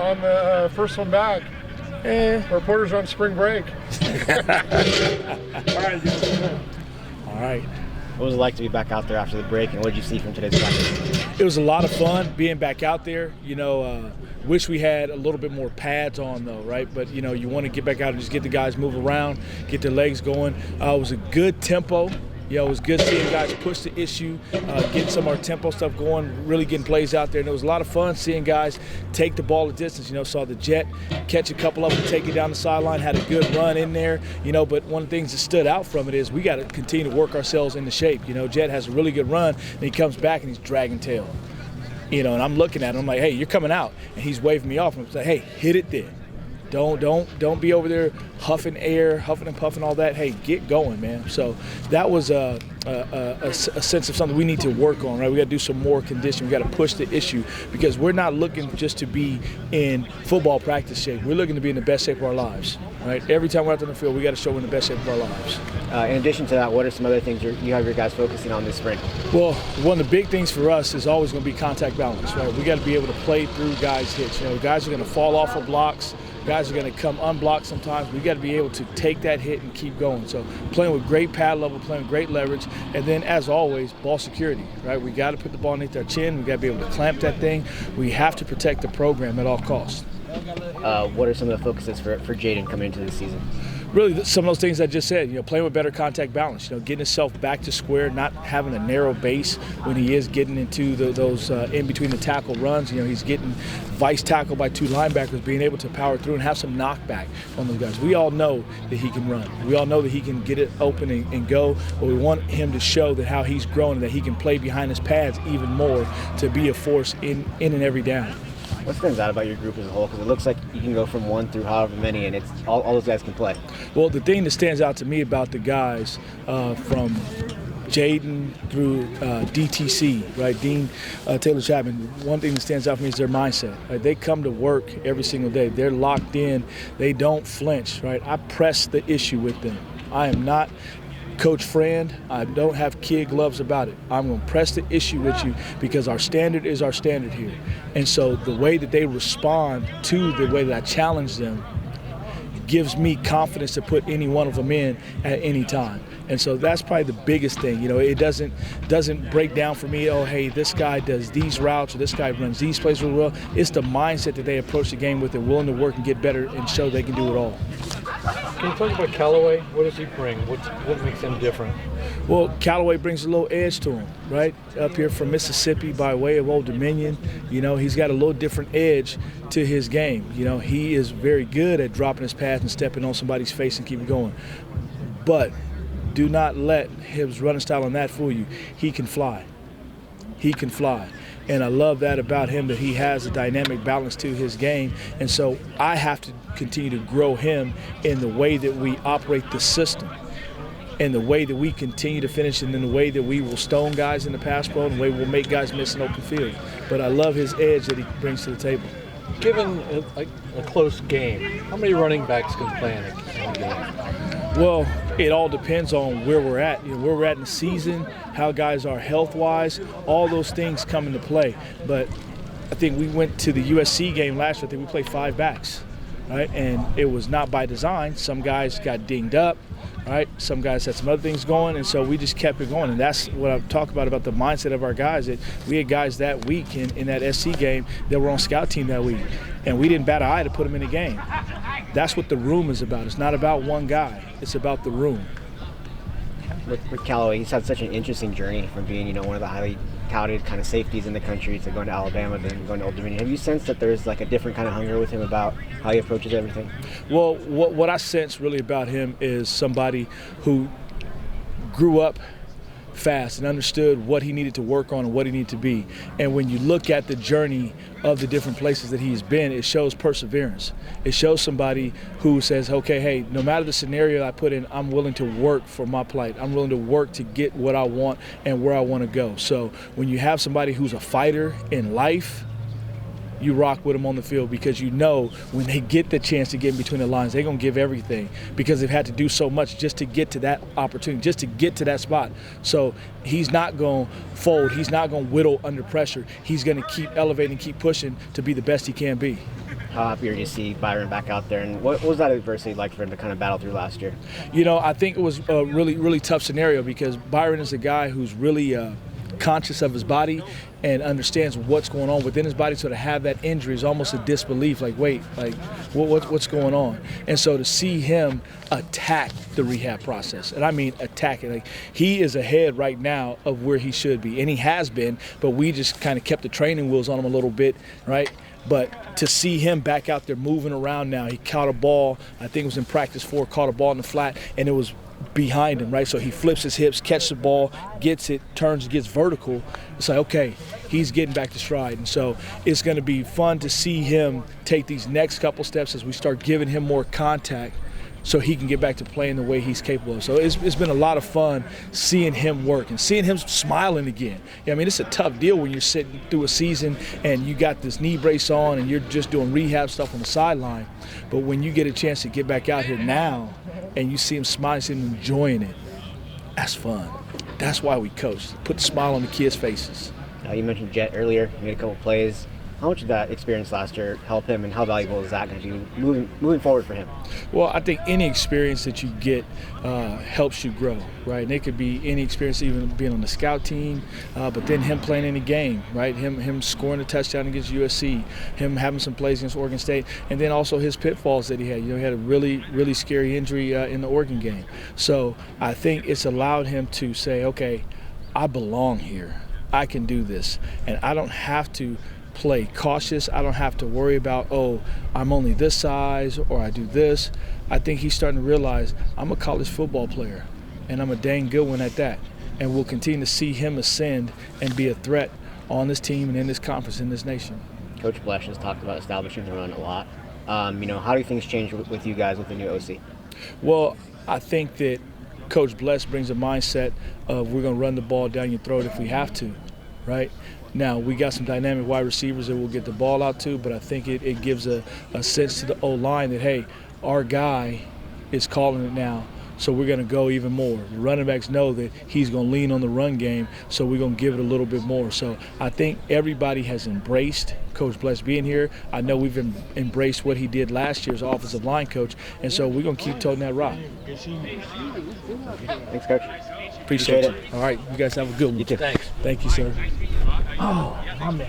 on the first one back. Reporters on spring break. All right. What was it like to be back out there after the break, and what did you see from today's practice? It was a lot of fun being back out there. Wish we had a little bit more pads on though, right? But you want to get back out and just get the guys move around, get their legs going. It was a good tempo. It was good seeing guys push the issue, getting some of our tempo stuff going, really getting plays out there. And it was a lot of fun seeing guys take the ball a distance. Saw the Jet catch a couple of them, take it down the sideline, had a good run in there. But one of the things that stood out from it is we got to continue to work ourselves into shape. Jet has a really good run, and he comes back and he's dragging tail. And I'm looking at him, I'm like, hey, you're coming out. And he's waving me off. I'm like, hey, hit it then. Don't be over there huffing air, huffing and puffing, all that. Hey, get going, man. So that was a sense of something we need to work on, right? We got to do some more conditioning. We got to push the issue because we're not looking just to be in football practice shape. We're looking to be in the best shape of our lives, right? Every time we're out on the field, we got to show we're in the best shape of our lives. In addition to that, what are some other things you have your guys focusing on this spring? Well, one of the big things for us is always going to be contact balance, right? We got to be able to play through guys' hits. Guys are going to fall off of blocks. Guys are going to come unblocked sometimes. We got to be able to take that hit and keep going. So playing with great pad level, playing with great leverage, and then as always, ball security, right? We got to put the ball underneath our chin. We got to be able to clamp that thing. We have to protect the program at all costs. What are some of the focuses for Jaden coming into the season? Really, some of those things I just said, playing with better contact balance, getting himself back to square, not having a narrow base when he is getting into those in between the tackle runs. He's getting vice tackled by two linebackers, being able to power through and have some knockback on those guys. We all know that he can run. We all know that he can get it open and go, but we want him to show that how he's grown and that he can play behind his pads even more to be a force in and every down. What stands out about your group as a whole? Because it looks like you can go from one through however many, and it's all those guys can play. Well, the thing that stands out to me about the guys from Jaden through DTC, right, Dean Taylor Chapman, one thing that stands out for me is their mindset. Right? They come to work every single day. They're locked in. They don't flinch. Right? I press the issue with them. I am not Coach Friend. I don't have kid gloves about it. I'm going to press the issue with you because our standard is our standard here. And so the way that they respond to the way that I challenge them gives me confidence to put any one of them in at any time. And so that's probably the biggest thing. It doesn't break down for me, oh, hey, this guy does these routes or this guy runs these plays really well. It's the mindset that they approach the game with. They're willing to work and get better and show they can do it all. Can you talk about Callaway? What does he bring? What makes him different? Well, Callaway brings a little edge to him, right? Up here from Mississippi by way of Old Dominion, he's got a little different edge to his game. He is very good at dropping his pass and stepping on somebody's face and keep going. But do not let his running style on that fool you. He can fly. He can fly. And I love that about him, that he has a dynamic balance to his game. And so I have to continue to grow him in the way that we operate the system, and the way that we continue to finish, and in the way that we will stone guys in the pass pro, and the way we'll make guys miss an open field. But I love his edge that he brings to the table. Given a close game, how many running backs can play in a game? Well, it all depends on where we're at. Where we're at in the season, how guys are health-wise, all those things come into play. But I think we went to the USC game last year. I think we played 5 backs, right? And it was not by design. Some guys got dinged up, right? Some guys had some other things going, and so we just kept it going. And that's what I talk about the mindset of our guys. That we had guys that week in that SC game that were on scout team that week, and we didn't bat an eye to put them in the game. That's what the room is about. It's not about one guy. It's about the room. With Callaway, he's had such an interesting journey from being, one of the highly touted kind of safeties in the country to going to Alabama, then going to Old Dominion. Have you sensed that there's a different kind of hunger with him about how he approaches everything? Well, what I sense really about him is somebody who grew up fast and understood what he needed to work on and what he needed to be. And when you look at the journey of the different places that he's been, it shows perseverance. It shows somebody who says, okay, hey, no matter the scenario I put in, I'm willing to work for my plight. I'm willing to work to get what I want and where I want to go. So when you have somebody who's a fighter in life, you rock with them on the field, because when they get the chance to get in between the lines, they're going to give everything, because they've had to do so much just to get to that opportunity, just to get to that spot. So he's not going to fold. He's not going to whittle under pressure. He's going to keep elevating, keep pushing to be the best he can be. how happy are you to see Byron back out there? And what was that adversity like for him to kind of battle through last year? I think it was a really, really tough scenario because Byron is a guy who's really conscious of his body and understands what's going on within his body. So to have that injury is almost a disbelief. Like, wait, like what's going on? And so to see him attack the rehab process, and I mean attack it. Like, he is ahead right now of where he should be, and he has been. But we just kind of kept the training wheels on him a little bit, right? But to see him back out there moving around now, he caught a ball. I think it was in practice 4, caught a ball in the flat, and it was behind him, right? So he flips his hips, catches the ball, gets it, turns, gets vertical. It's like, okay, he's getting back to stride. And so it's going to be fun to see him take these next couple steps as we start giving him more contact so he can get back to playing the way he's capable of. So it's been a lot of fun seeing him work and seeing him smiling again. I mean, it's a tough deal when you're sitting through a season and you got this knee brace on and you're just doing rehab stuff on the sideline. But when you get a chance to get back out here now and you see him smiling, see him enjoying it, that's fun. That's why we coach. Put the smile on the kids' faces. You mentioned Jet earlier. You made a couple plays. How much did that experience last year help him, and how valuable is that going to be moving forward for him? Well, I think any experience that you get helps you grow, right? And it could be any experience, even being on the scout team, but then him playing in a game, right? Him scoring a touchdown against USC, him having some plays against Oregon State, and then also his pitfalls that he had. He had a really, really scary injury in the Oregon game. So I think it's allowed him to say, okay, I belong here. I can do this, and I don't have to play cautious. I don't have to worry about, oh, I'm only this size or I do this. I think he's starting to realize I'm a college football player and I'm a dang good one at that. And we'll continue to see him ascend and be a threat on this team and in this conference, in this nation. Coach Blesh has talked about establishing the run a lot. How do things change with you guys with the new OC? Well, I think that Coach Blesh brings a mindset of we're going to run the ball down your throat if we have to, right? Now, we got some dynamic wide receivers that we'll get the ball out to, but I think it gives a sense to the O-line that, hey, our guy is calling it now, so we're going to go even more. The running backs know that he's going to lean on the run game, so we're going to give it a little bit more. So I think everybody has embraced Coach Blesh being here. I know we've embraced what he did last year as offensive line coach, and so we're going to keep toting that rock. Thanks, Coach. Appreciate it. All right, you guys have a good one. You too. Thanks. Thank you, sir. Oh, my man.